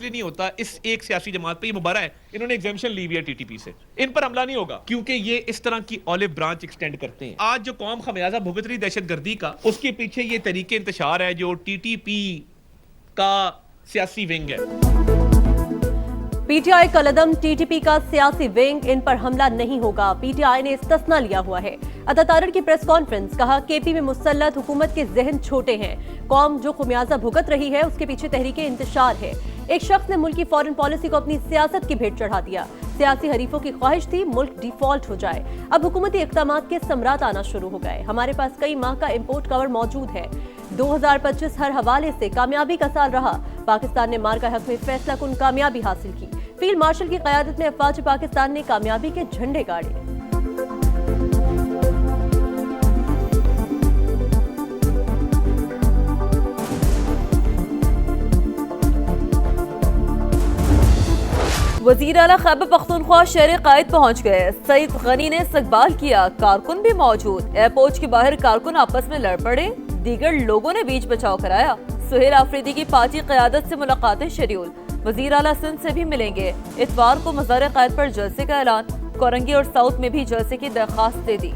इसलिए नहीं होता, इस एक सियासी जमात पे ये मुबारक है, इन्होंने एग्जामिशन ली हुई है टीटीपी से, इन पर हमला नहीं होगा क्योंकि ये इस तरह की ऑलिव ब्रांच एक्सटेंड करते हैं। आज जो कौम खमियाजा भुगत रही दहशतगर्दी का, उसके पीछे ये तरीके इंतशार है जो टीटीपी का सियासी विंग है। पीटीआई कलदम टीटीपी का सियासी विंग, इन पर हमला नहीं होगा, पीटीआई ने इस्तिस्ना लिया हुआ है। अतातारड़ की प्रेस कॉन्फ्रेंस, कहा केपी में मुसल्लत हुकूमत के जहन छोटे हैं, कौम जो खुमियाजा भुगत रही है उसके पीछे तहरीके इंतशार है। एक शख्स ने मुल्क की फॉरेन पॉलिसी को अपनी सियासत की भेंट चढ़ा दिया, सियासी हरीफों की ख्वाहिश थी मुल्क डिफॉल्ट हो जाए, अब हुकूमती इक़दामात के समरात आना शुरू हो गए। हमारे पास कई माह का इम्पोर्ट कवर मौजूद है। 2025 हर हवाले से कामयाबी का साल रहा। पाकिस्तान ने मार का हक में फैसला कुन कामयाबी हासिल की। फील्ड मार्शल की क़यादत में अफवाज पाकिस्तान ने कामयाबी के झंडे गाड़े। वज़ीर आला खैबर पख्तूनख्वा शहर कायद पहुंच गए। सईद गनी ने इस्तकबाल किया, कारकुन भी मौजूद। एयरपोर्ट के बाहर कारकुन आपस में लड़ पड़े, दीगर लोगों ने बीच बचाव कराया। सुहेल आफरीदी की पार्टी क़यादत से मुलाकातें शेड्यूल, वज़ीर आला सिंध से भी मिलेंगे। इतवार को मज़ार क़ायद पर जलसे का ऐलान, कोरंगी और साउथ में भी जलसे की दरख्वास्त दे दी।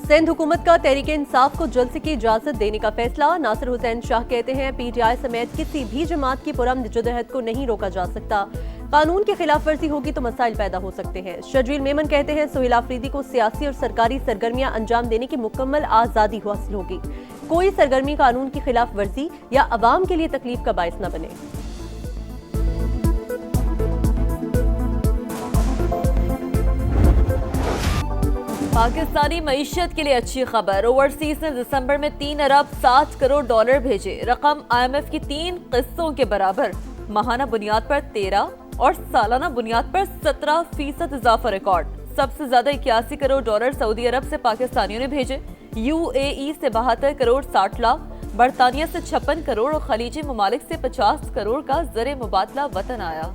सिंध हुकूमत का तहरीक इंसाफ को जलसे की इजाजत देने का फैसला। नासिर हुसैन शाह कहते हैं पीटीआई समेत किसी भी जमात की पुरअमन जदोजहद को नहीं रोका जा सकता, कानून की खिलाफ वर्जी होगी तो मसाइल पैदा हो सकते हैं। शर्जील मेमन कहते हैं सुहेल आफरीदी को सियासी और सरकारी सरगर्मियां अंजाम देने की मुकम्मल आज़ादी हासिल होगी, कोई सरगर्मी कानून की खिलाफ वर्जी या अवाम के लिए तकलीफ का बायस न बने। पाकिस्तानी मईशत के लिए अच्छी खबर, ओवरसीज ने दिसंबर में 3 अरब 60 करोड़ डॉलर भेजे, रकम IMF की 3 किस्तों के बराबर। माहाना बुनियाद पर 13 और सालाना बुनियाद पर 17% इजाफा रिकॉर्ड। सबसे ज्यादा 81 करोड़ डॉलर सऊदी अरब से पाकिस्तानियों ने भेजे, UAE से 72 करोड़ 60 लाख, बरतानिया से 56 करोड़ और खलीजी ममालिक से 50 करोड़ का ज़र मुबादला वतन आया।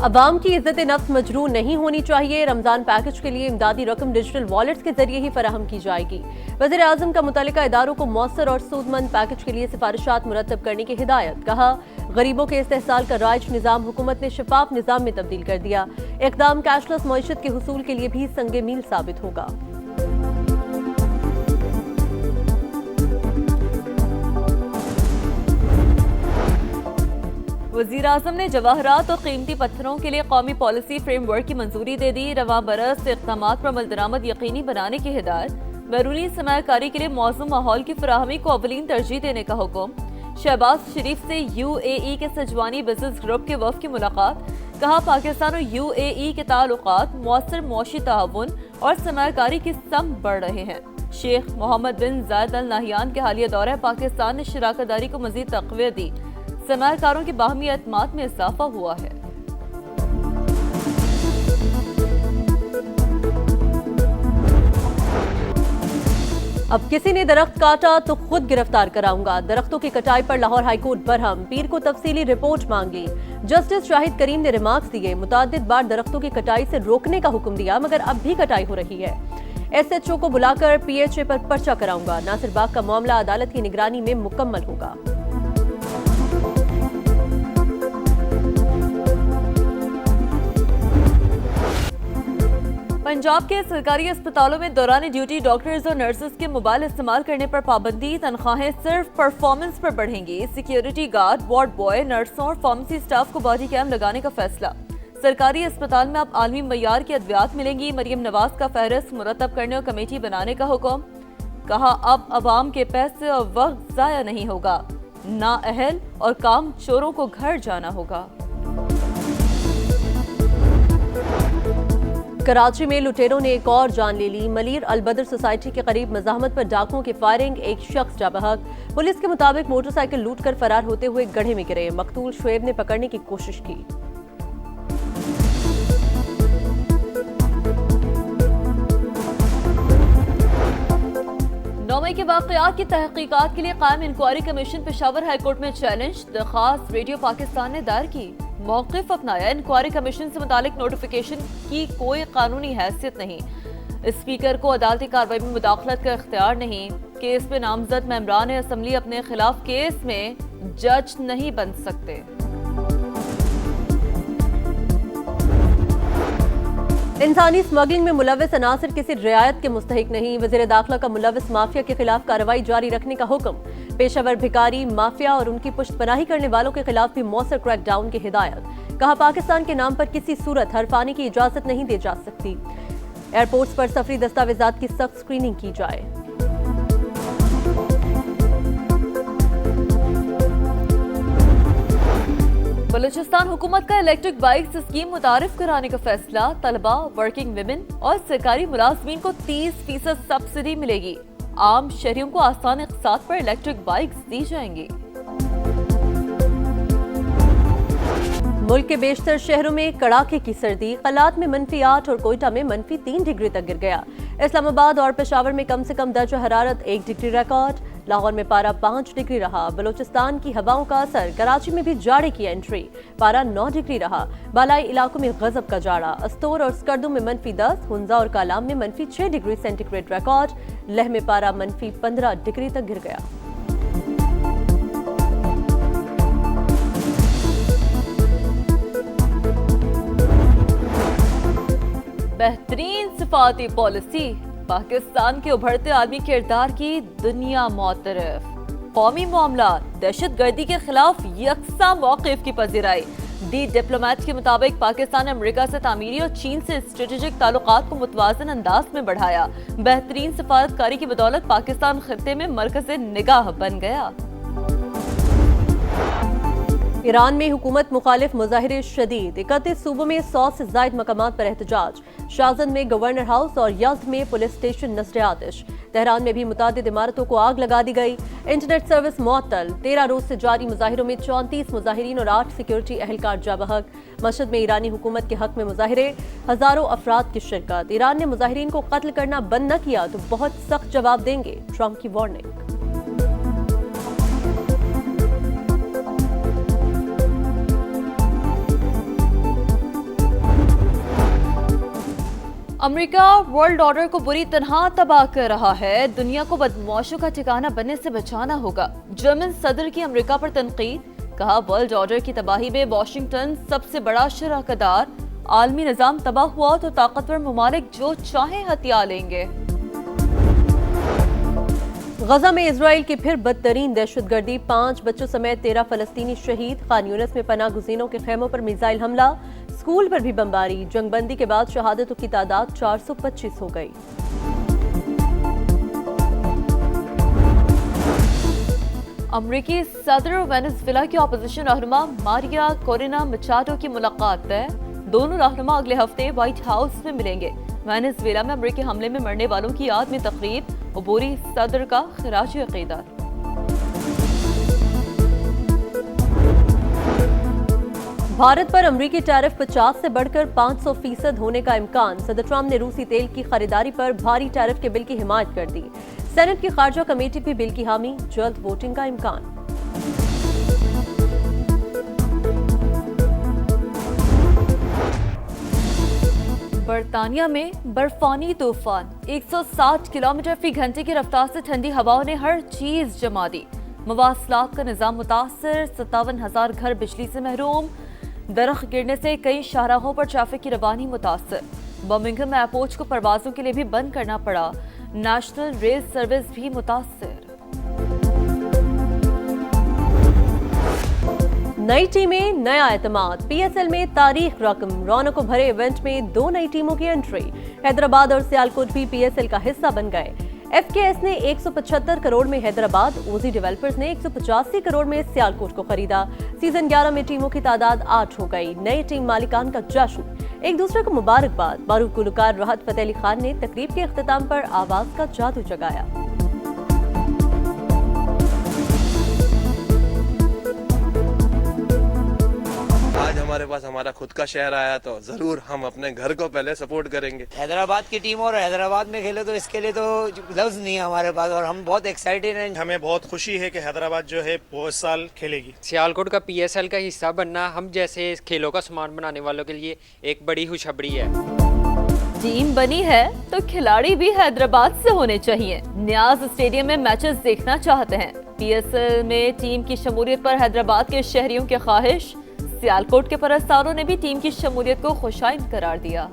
अवाम की इज्जत नफ्स मजरूह नहीं होनी चाहिए। रमजान पैकेज के लिए इमदादी रकम डिजिटल वॉलेट्स के जरिए ही फराहम की जाएगी। वज़ीर आज़म का मुतल्लिका इदारों को मौसर और सूदमंद पैकेज के लिए सिफारिशात मुरतब करने की हिदायत, कहा गरीबों के इस्तेहसाल का राइज निज़ाम हुकूमत ने शफाफ निज़ाम में तब्दील कर दिया। इक़दाम कैशलेस मईशत के हुसूल के लिए भी संगे मील साबित होगा। वज़ीर आज़म ने जवाहरात और कीमती पत्थरों के लिए कौमी पॉलिसी फ्रेमवर्क की मंजूरी दे दी। रवां बरस इक़दामात पर अमल दरामद यकीनी बनाने की हिदायत। बैरूनी सरमायाकारी के लिए मौजूद माहौल की फराहमी को अवलीन तरजीह देने का हुक्म। शहबाज शरीफ से UAE के सजवानी बिजनेस ग्रुप के वफ़द की मुलाकात, कहा पाकिस्तान और UAE के ताल्लुकात मौसर मौशी ताउन और सरमायाकारी की सम बढ़ रहे हैं। शेख मोहम्मद बिन जायद अल नाहियान के हालिया दौरा पाकिस्तान ने शराकतदारी को मज़ीद तक़वियत दी। सरमायाकारों के बाहमी एतमाद में इजाफा हुआ है। अब किसी ने दरख्त काटा तो खुद गिरफ्तार कराऊंगा, दरख्तों की कटाई पर लाहौर हाईकोर्ट बरहम, पीर को तफसीली रिपोर्ट मांग ली। जस्टिस शाहिद करीम ने रिमार्क्स दिए, मुताद्दिद बार दरख्तों की कटाई से रोकने का हुक्म दिया मगर अब भी कटाई हो रही है। SHO को बुलाकर PHA पर पर्चा कराऊंगा। नासिर बाग का मामला अदालत की निगरानी में मुकम्मल होगा। पंजाब के सरकारी अस्पतालों में दौरान ड्यूटी डॉक्टर्स और नर्सेज के मोबाइल इस्तेमाल करने पर पाबंदी, तनख्वाहें सिर्फ परफॉर्मेंस पर बढ़ेंगी। सिक्योरिटी गार्ड, वार्ड बॉय, नर्सों और फार्मेसी स्टाफ को बॉडी कैम लगाने का फैसला। सरकारी अस्पताल में अब आलमी मयार की अद्वियात मिलेंगी। मरियम नवाज का फहरिस्त मुरतब करने और कमेटी बनाने का हुक्म, कहा अब अवाम के पैसे और वक्त जाया नहीं होगा, नाअहल और काम चोरों को घर जाना होगा। कराची में लुटेरों ने एक और जान ले ली। मलीर अलबदर सोसाइटी के करीब मज़ाहमत पर डाकुओं की फायरिंग, एक शख्स जा बहक। पुलिस के मुताबिक मोटरसाइकिल लूटकर फरार होते हुए गड्ढे में गिरे। मकतूल शुएब ने पकड़ने की कोशिश की। 9 मई के वाक़यात की तहकीकात के लिए कायम इंक्वायरी कमीशन पेशावर हाईकोर्ट में चैलेंज, दरख्वास्त रेडियो पाकिस्तान ने दायर की। मौक़िफ़ अपनाया, इंक्वायरी कमीशन से मुतालिक नोटिफिकेशन की कोई कानूनी हैसियत नहीं। स्पीकर को अदालती कार्रवाई में मुदाखलत का इख्तियार नहीं। केस में नामजद मेंबरान असम्बली अपने खिलाफ केस में जज नहीं बन सकते। इंसानी स्मगलिंग में मुलविस अनासर किसी रियायत के मुस्तहिक नहीं। वज़ीर दाखिला का मुलविस माफिया के खिलाफ कार्रवाई जारी रखने का हुक्म। पेशावर भिखारी माफिया और उनकी पुश्तपनाही करने वालों के खिलाफ भी मौसर क्रैकडाउन की हिदायत। कहा, पाकिस्तान के नाम पर किसी सूरत हरफाने की इजाजत नहीं दी जा सकती। एयरपोर्ट्स पर सफरी दस्तावेजात की सख्त स्क्रीनिंग की जाए। बलूचिस्तान हुकूमत का इलेक्ट्रिक बाइक स्कीम मुतारिफ कराने का फैसला। तलबा, वर्किंग विमेन और सरकारी मुलाजमीन को 30% सब्सिडी मिलेगी। आम शहरियों को आसान इक़्तिसाद पर इलेक्ट्रिक बाइक्स दी जाएंगी। मुल्क के बेशतर शहरों में कड़ाके की सर्दी। कलात में -8 और कोयटा में -3 डिग्री तक गिर गया। इस्लामाबाद और पेशावर में कम से कम दर्जा हरारत 1 डिग्री रिकॉर्ड। लाहौर में पारा 5 डिग्री रहा। बलूचिस्तान की हवाओं का असर। कराची में भी जाड़े की एंट्री। पारा 9 डिग्री रहा। बालाई इलाकों में गजब का जाड़ा। अस्तोर और स्कर्दू में -10, हुंजा और कालाम में -6 डिग्री सेंटीग्रेड रिकॉर्ड। लेह में पारा -15 डिग्री तक गिर गया। बेहतरीन सिफाती पॉलिसी। पाकिस्तान के उभरते आदमी किरदार की दुनिया मोतरफ। कौमी मामला दहशतगर्दी के खिलाफ यकसा मौक़िफ़ की पज़ीराई। दी डिप्लोमेट के मुताबिक पाकिस्तान ने अमेरिका से तामीरी और चीन से स्ट्रेटेजिक ताल्लुकात को मुतवाज़न अंदाज में बढ़ाया। बेहतरीन सफारतकारी की बदौलत पाकिस्तान खित्ते में मरकज़े निगाह बन गया। ईरान में हुकूमत मुखालिफ मुजाहिरे शदीद। 31 सूबों में 100 से ज़ायद मकामात पर एहतजाज। शाज़न में गवर्नर हाउस और यज़्द में पुलिस स्टेशन नज़र आतिश। तेहरान में भी मुतादिद इमारतों को आग लगा दी गई। इंटरनेट सर्विस मुअत्तल। 13 रोज से जारी मुजाहिरों में 34 मुजाहिरीन और 8 सिक्योरिटी एहलकार जा बहक। मशहद में ईरानी हुकूमत के हक में मुजाहिरे, हजारों अफराद की शिरकत। ईरान ने मुजाहिरीन को कत्ल करना बंद न किया तो बहुत सख्त जवाब देंगे, ट्रंप की वार्निंग। अमेरिका वर्ल्ड ऑर्डर को बुरी तरह तबाह कर रहा है। दुनिया को बदमाशों का ठिकाना बनने से बचाना होगा। जर्मन सदर की अमेरिका पर तनकीद। कहा, वर्ल्ड ऑर्डर की तबाही में वाशिंगटन सबसे बड़ा शराकतदार। आलमी निजाम तबाह हुआ तो ताकतवर ममालिक जो चाहे हथियार लेंगे। गजा में इजराइल की फिर बदतरीन दहशतगर्दी। 5 बच्चों समेत 13 फलस्तीनी शहीद। खान यूनिस में पनाह गुज़ीनों के खेमों पर मिसाइल हमला। स्कूल पर भी बमबारी। जंगबंदी के बाद शहादतों की तादाद 425 हो गई। अमरीकी सदर वेनेजुएला की अपोजिशन रहनुमा मारिया कोरेना मचाडो की मुलाकात है। दोनों रहनुमा अगले हफ्ते व्हाइट हाउस में मिलेंगे। वेनेजुएला में अमरीकी हमले में मरने वालों की याद में तकरीब। अबूरी सदर का खिराज अकीदत। भारत पर अमरीकी टैरिफ 50 से बढ़कर 500% होने का इम्कान। सदर ट्रंप ने रूसी तेल की खरीदारी पर भारी टैरिफ के बिल की हिमायत कर दी। सेनेट की खारजा कमेटी भी बिल की हामी। जल्द वोटिंग का इम्कान। बरतानिया में बर्फानी तूफान। 160 किलोमीटर फी घंटे की रफ्तार से ठंडी हवाओं ने हर चीज जमा दी। मवासलात का निजाम मुतासर। 57,000 घर बिजली से महरूम। दरख्त गिरने से कई शाहराहों पर ट्रैफिक की रवानी मुतासर। बर्मिंघम एयरपोर्ट को परवाजों के लिए भी बंद करना पड़ा। नेशनल रेल सर्विस भी मुतासर। नई टीमें, नया एतमाद। पीएसएल में तारीख रकम। रौनकों भरे इवेंट में 2 नई टीमों की एंट्री। हैदराबाद और सियालकोट भी पीएसएल का हिस्सा बन गए। एफकेएस ने 175 करोड़ में हैदराबाद, ओजी डेवलपर्स ने 185 करोड़ में सियालकोट को खरीदा। सीजन 11 में टीमों की तादाद 8 हो गई। नई टीम मालिकान का जश्न, एक दूसरे को मुबारकबाद। मारूफ गुलकार राहत फतेह अली खान ने तकरीब के अख्तिताम पर आवाज का जादू जगाया। आज हमारे पास हमारा खुद का शहर आया तो जरूर हम अपने घर को पहले सपोर्ट करेंगे। हैदराबाद की टीम और हैदराबाद में खेले तो इसके लिए तो लफ्ज नहीं है हमारे पास और हम बहुत एक्साइटेड हैं। हमें बहुत खुशी है कि हैदराबाद जो है वो इस साल खेलेगी। सियालकोट का पीएसएल का हिस्सा बनना हम जैसे खेलों का सामान बनाने वालों के लिए एक बड़ी खुशखबरी है। टीम बनी है तो खिलाड़ी भी हैदराबाद से होने चाहिए। न्याज स्टेडियम में मैचेस देखना चाहते हैं। पीएसएल में टीम की शमूलियत पर हैदराबाद के शहरियों की ख्वाहिश। सियालकोट के परस्तारों ने भी टीम की शमूलियत को खुशाइन करार दिया।